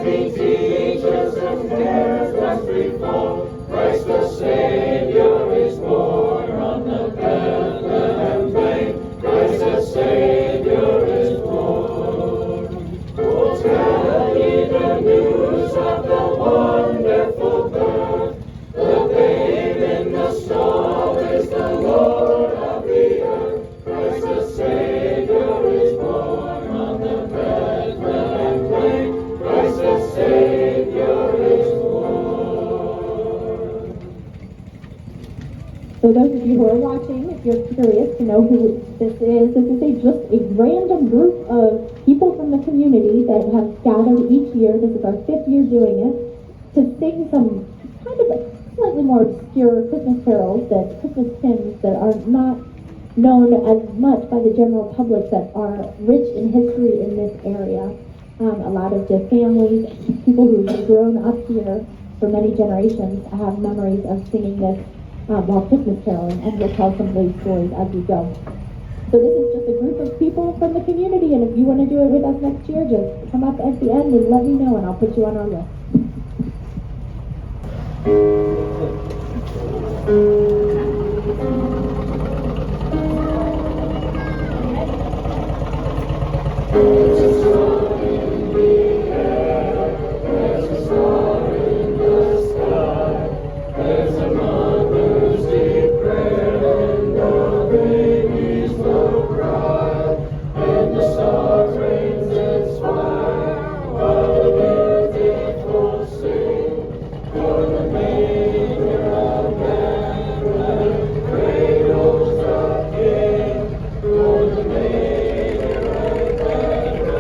He teaches and cares us before. Christ the Savior is born on the Bethlehem plain. Christ the Savior is born. Oh, tell ye the news of the wonderful birth. The babe in the stall is the Lord of the earth. Christ the Savior is born on the Bethlehem plain. Christ the Savior is born. So those of you who are watching, if you're curious to know who this is just a random group of people from the community that have gathered each year. This is our 5th year doing it, to sing some kind of slightly more obscure Christmas carols, that Christmas hymns that are not known as much by the general public, that are rich in history in this area. A lot of the families, people who've grown up here for many generations, have memories of singing this while Christmas caroling, and we'll tell some of these stories as we go. So this is just a group of people from the community, and if you want to do it with us next year, just come up at the end and let me know, and I'll put you on our list. There's a song in the air, there's a star in the sky, there's a mother's deep prayer and the baby's low cry, and the star trains its fire while the beautiful sing, for the manger of Bethlehem cradles the King, for the manger of Bethlehem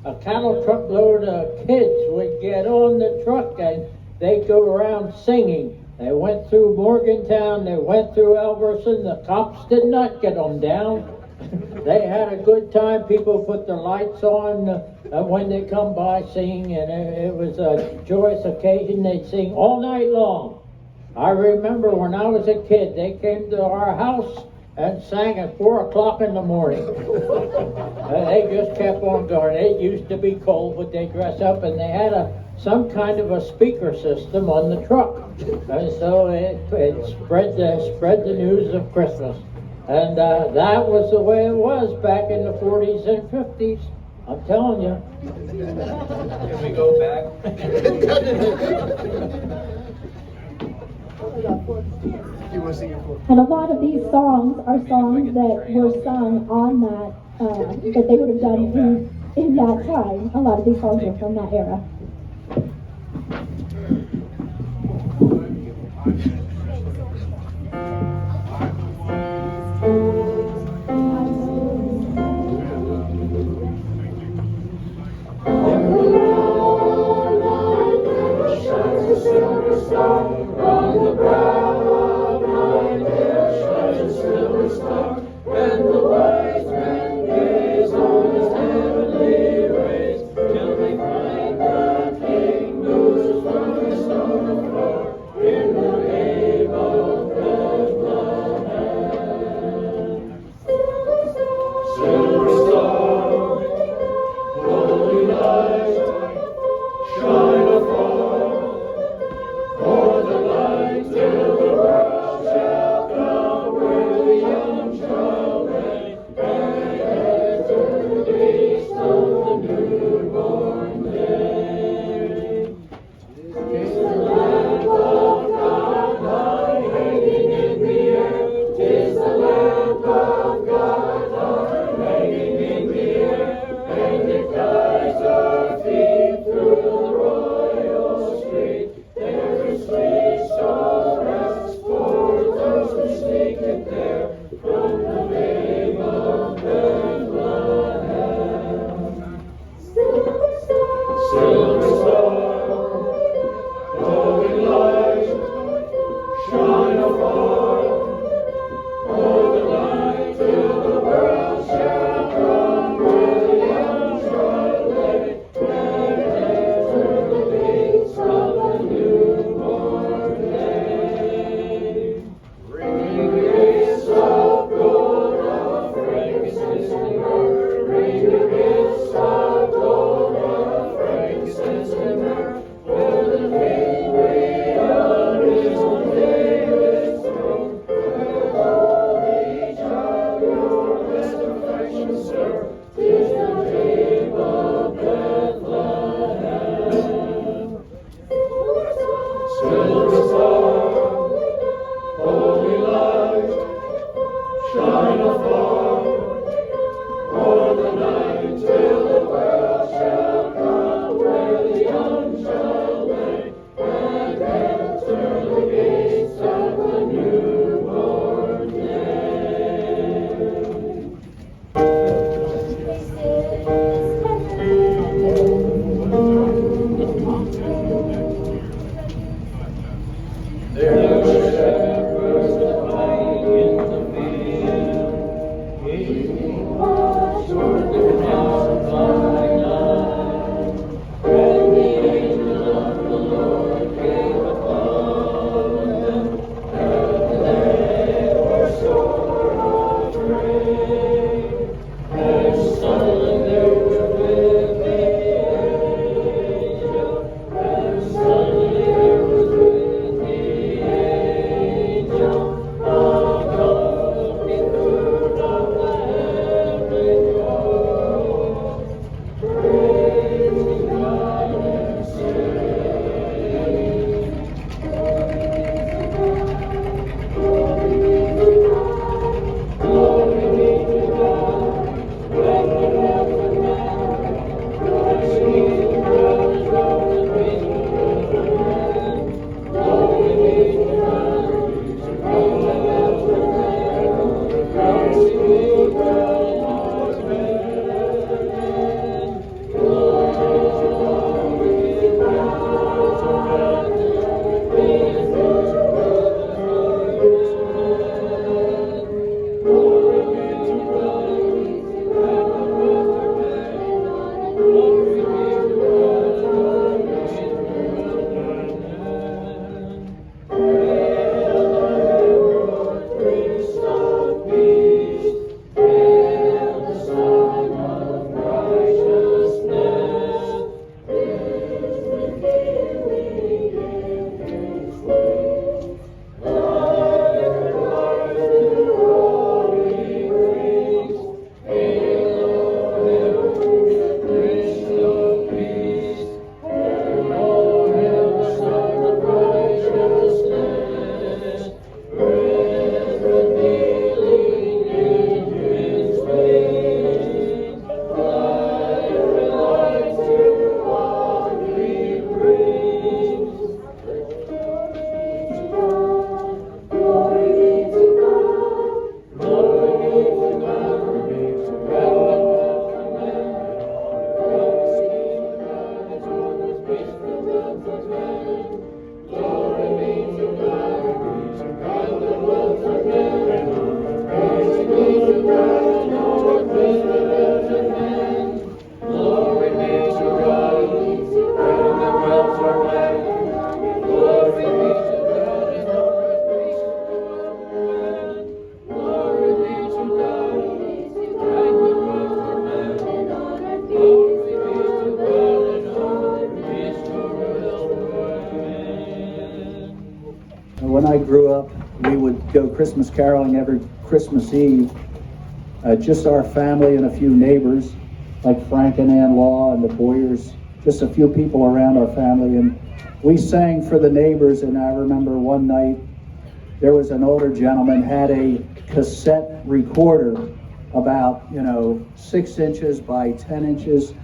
A cattle truckload of kids would get on the truck and they'd go around singing. They went through Morgantown, they went through Elverson. The cops did not get them down. They had a good time. People put their lights on when they come by singing, and it was a joyous occasion. They'd sing all night long. I remember when I was a kid, they came to our house and sang at 4 o'clock in the morning. They just kept on going. It used to be cold, but they dress up, and they had some kind of a speaker system on the truck, and so it spread the news of Christmas. And that was the way it was back in the 40s and 50s. I'm telling you. Can we go back? And a lot of these songs are songs that were sung on that they would have done in that time. A lot of these songs are from that era. Till the world shall come where the young child reigns. When I grew up, we would go Christmas caroling every Christmas Eve. Just our family and a few neighbors, like Frank and Ann Law and the Boyers, just a few people around our family. And we sang for the neighbors, and I remember one night there was an older gentleman had a cassette recorder about 6 inches by 10 inches.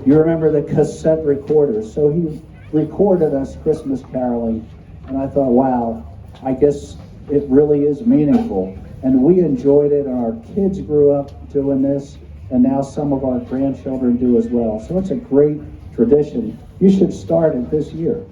You remember the cassette recorders? So he recorded us Christmas caroling, and I thought, wow, I guess it really is meaningful. And we enjoyed it, and our kids grew up doing this, and now some of our grandchildren do as well. So it's a great tradition. You should start it this year.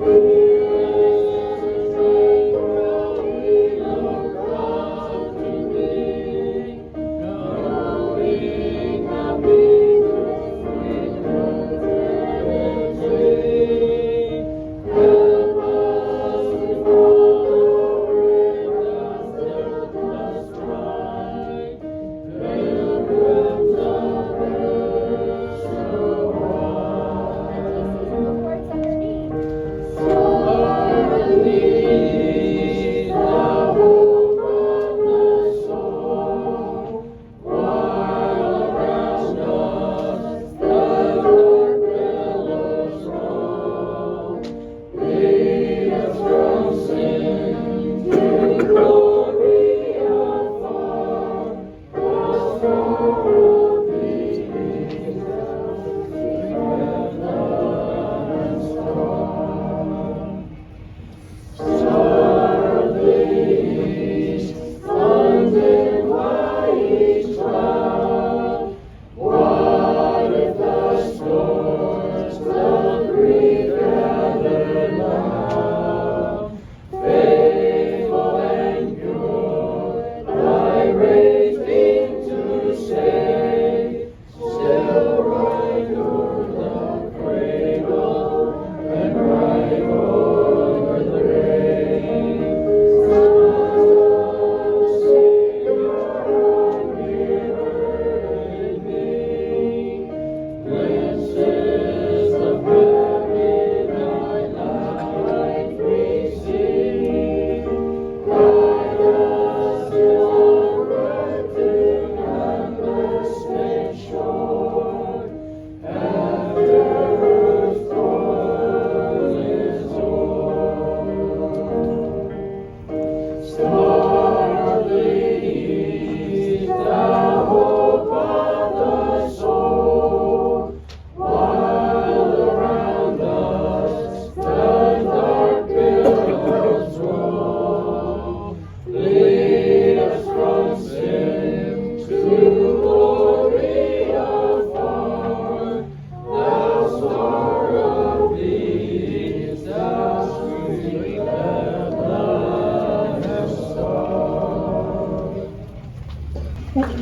We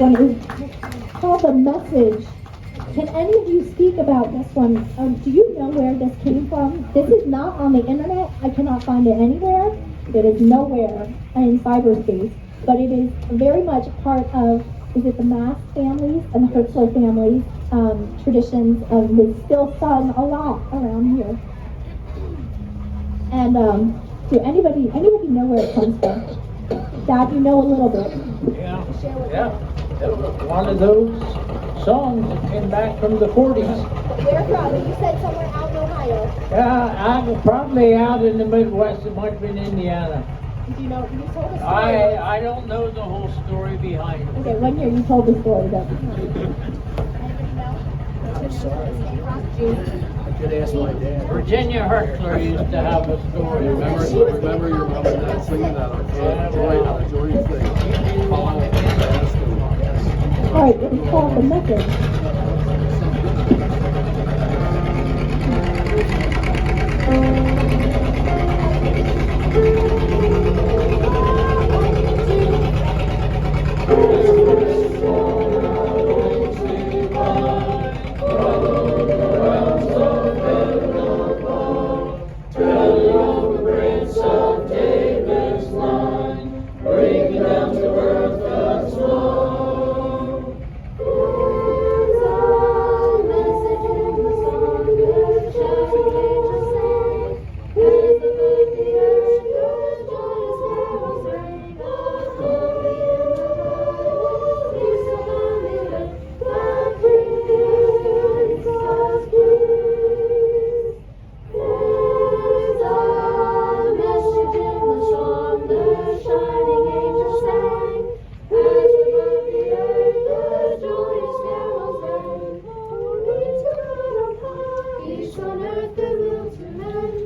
one is called The Message. Can any of you speak about this one? Do you know where this came from? This is not on the internet. I cannot find it anywhere. It is nowhere in cyberspace. But it is very much part of, is it the Mass families and the Hertzler families traditions of it's still sung a lot around here. And do anybody know where it comes from? Dad, you know a little bit. Yeah, it was one of those songs that came back from the 40s. Where from? You said somewhere out in Ohio. Yeah, I'm probably out in the Midwest. It might have been Indiana. Do you know? You told a story. I don't know the whole story behind it. Okay, one year you told the story though. Anybody know? I'm sorry. I could ask my dad. Virginia Hertzler used to have a story. Remember your mom and dad singing that on joy thing. All right, it's called The Message.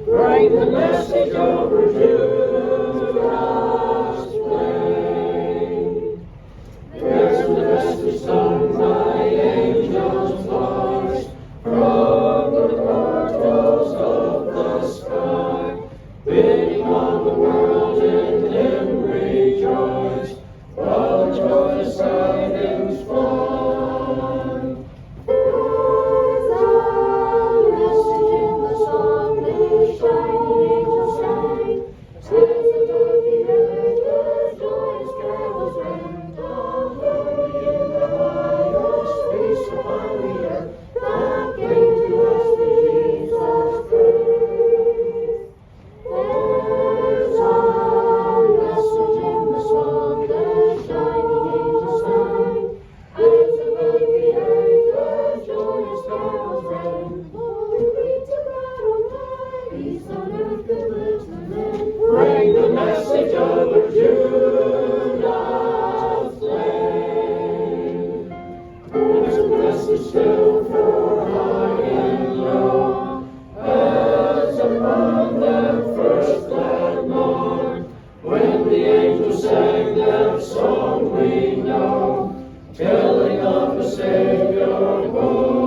Bring the message over Judah's plain. There's a message sung by angels' voice from the portals of the sky, bidding on the world in him rejoice, while the joyous tidings fly. Bring the message over Judah's plain. There's a message still for high and low, as upon that first glad morn, when the angels sang that song we know, telling of the Savior born.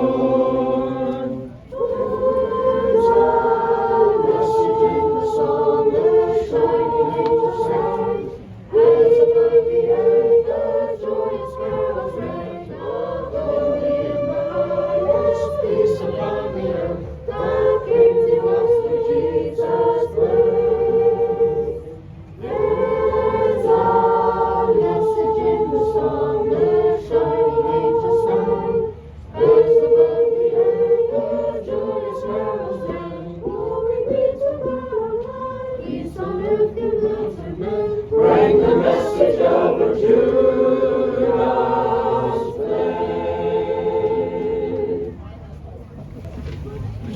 Bring the message over Judah's plain.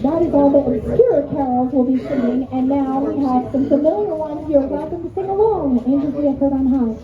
That is all the obscure carols we'll be singing, and now we have some familiar ones you're welcome to sing along. Angels we have heard on high.